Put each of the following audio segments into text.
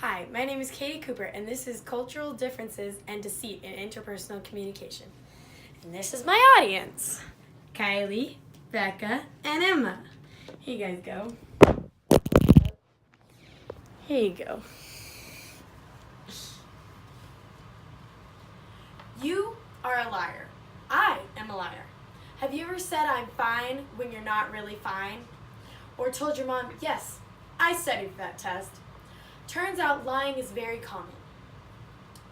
Hi, my name is Katie Cooper, and this is Cultural Differences and Deceit in Interpersonal Communication. And this is my audience, Kylie, Becca, and Emma. Here you guys go. Here you go. You are a liar. I am a liar. Have you ever said I'm fine when you're not really fine? Or told your mom, yes, I studied for that test. Turns out lying is very common.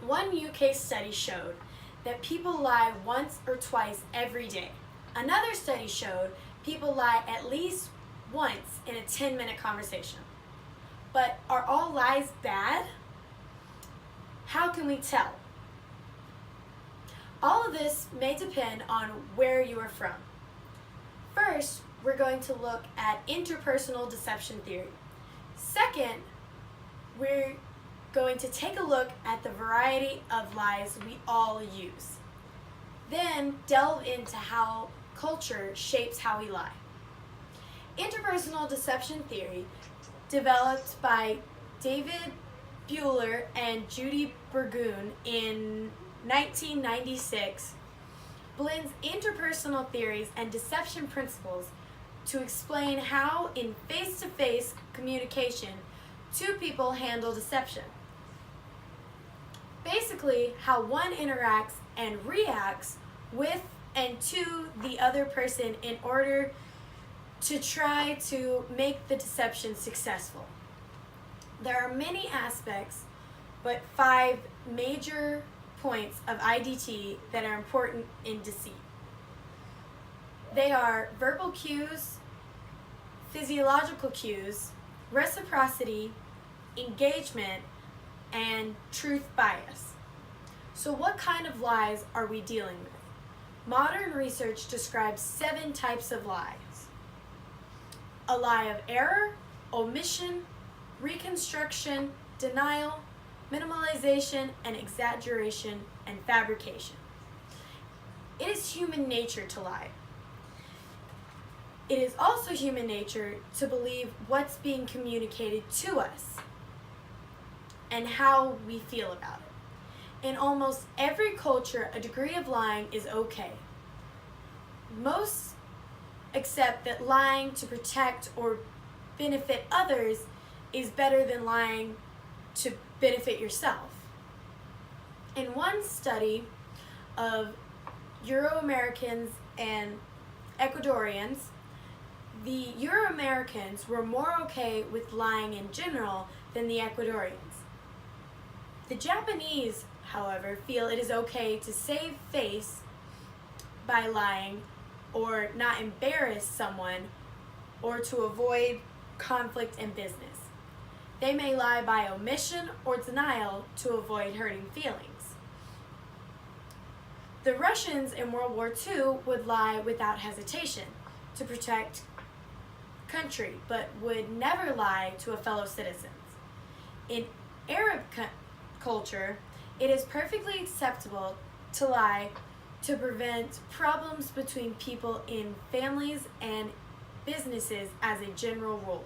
One UK study showed that people lie once or twice every day. Another study showed people lie at least once in a 10-minute conversation. But are all lies bad? How can we tell? All of this may depend on where you are from. First, we're going to look at interpersonal deception theory. Second, we're going to take a look at the variety of lies we all use. Then delve into how culture shapes how we lie. Interpersonal deception theory, developed by David Buehler and Judy Burgoon in 1996, blends interpersonal theories and deception principles to explain how, in face-to-face communication, two people handle deception. Basically, how one interacts and reacts with and to the other person in order to try to make the deception successful. There are many aspects, but 5 major points of IDT that are important in deceit. They are verbal cues, physiological cues, reciprocity, engagement, and truth bias. So what kind of lies are we dealing with? Modern research describes 7 types of lies. A lie of error, omission, reconstruction, denial, minimalization, and exaggeration, and fabrication. It is human nature to lie. It is also human nature to believe what's being communicated to us and how we feel about it. In almost every culture, a degree of lying is okay. Most accept that lying to protect or benefit others is better than lying to benefit yourself. In one study of Euro-Americans and Ecuadorians, the Euro-Americans were more okay with lying in general than the Ecuadorians. The Japanese, however, feel it is okay to save face by lying or not embarrass someone or to avoid conflict in business. They may lie by omission or denial to avoid hurting feelings. The Russians in World War II would lie without hesitation to protect country, but would never lie to a fellow citizen. In Arab culture, it is perfectly acceptable to lie to prevent problems between people in families and businesses as a general rule.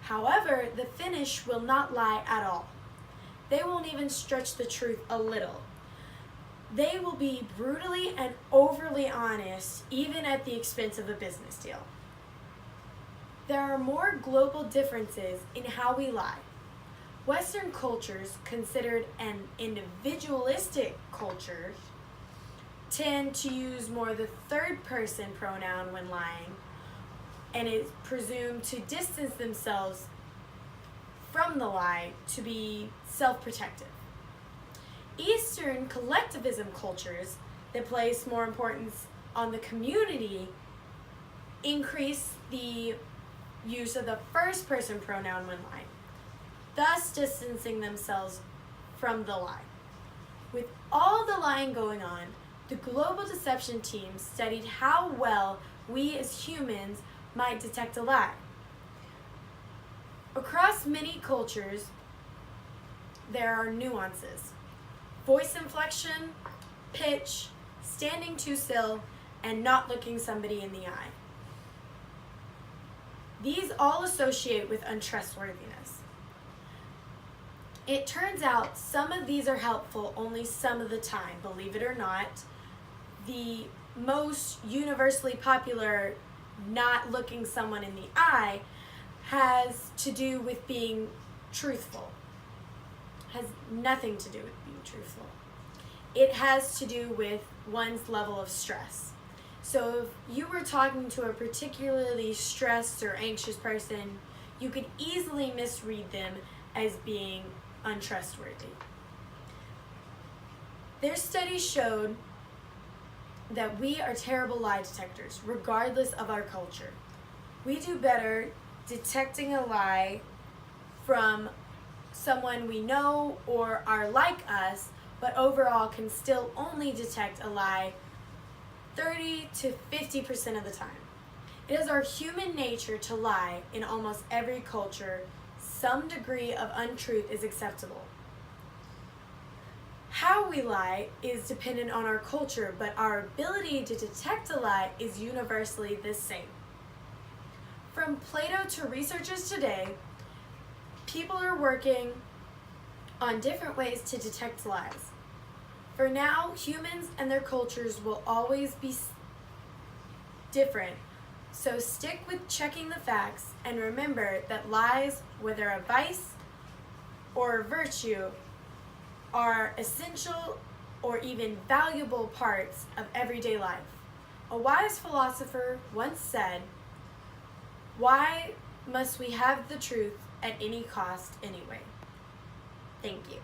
However, the Finnish will not lie at all. They won't even stretch the truth a little. They will be brutally and overly honest, even at the expense of a business deal. There are more global differences in how we lie. Western cultures, considered an individualistic culture, tend to use more the third-person pronoun when lying, and is presumed to distance themselves from the lie to be self-protective. Eastern collectivism cultures that place more importance on the community increase the use of the first-person pronoun when lying, thus distancing themselves from the lie. With all the lying going on, the global deception team studied how well we as humans might detect a lie. Across many cultures, there are nuances. Voice inflection, pitch, standing too still, and not looking somebody in the eye. These all associate with untrustworthiness. It turns out some of these are helpful only some of the time, believe it or not. The most universally popular not looking someone in the eye has to do with being truthful. Has nothing to do with being truthful. It has to do with one's level of stress. So if you were talking to a particularly stressed or anxious person, you could easily misread them as being untrustworthy. Their study showed that we are terrible lie detectors, regardless of our culture. We do better detecting a lie from someone we know or are like us, but overall can still only detect a lie 30 to 50% of the time. It is our human nature to lie in almost every culture. Some degree of untruth is acceptable. How we lie is dependent on our culture, but our ability to detect a lie is universally the same. From Plato to researchers today, people are working on different ways to detect lies. For now, humans and their cultures will always be different, so stick with checking the facts and remember that lies, whether a vice or a virtue, are essential or even valuable parts of everyday life. A wise philosopher once said, "Why must we have the truth at any cost anyway?" Thank you.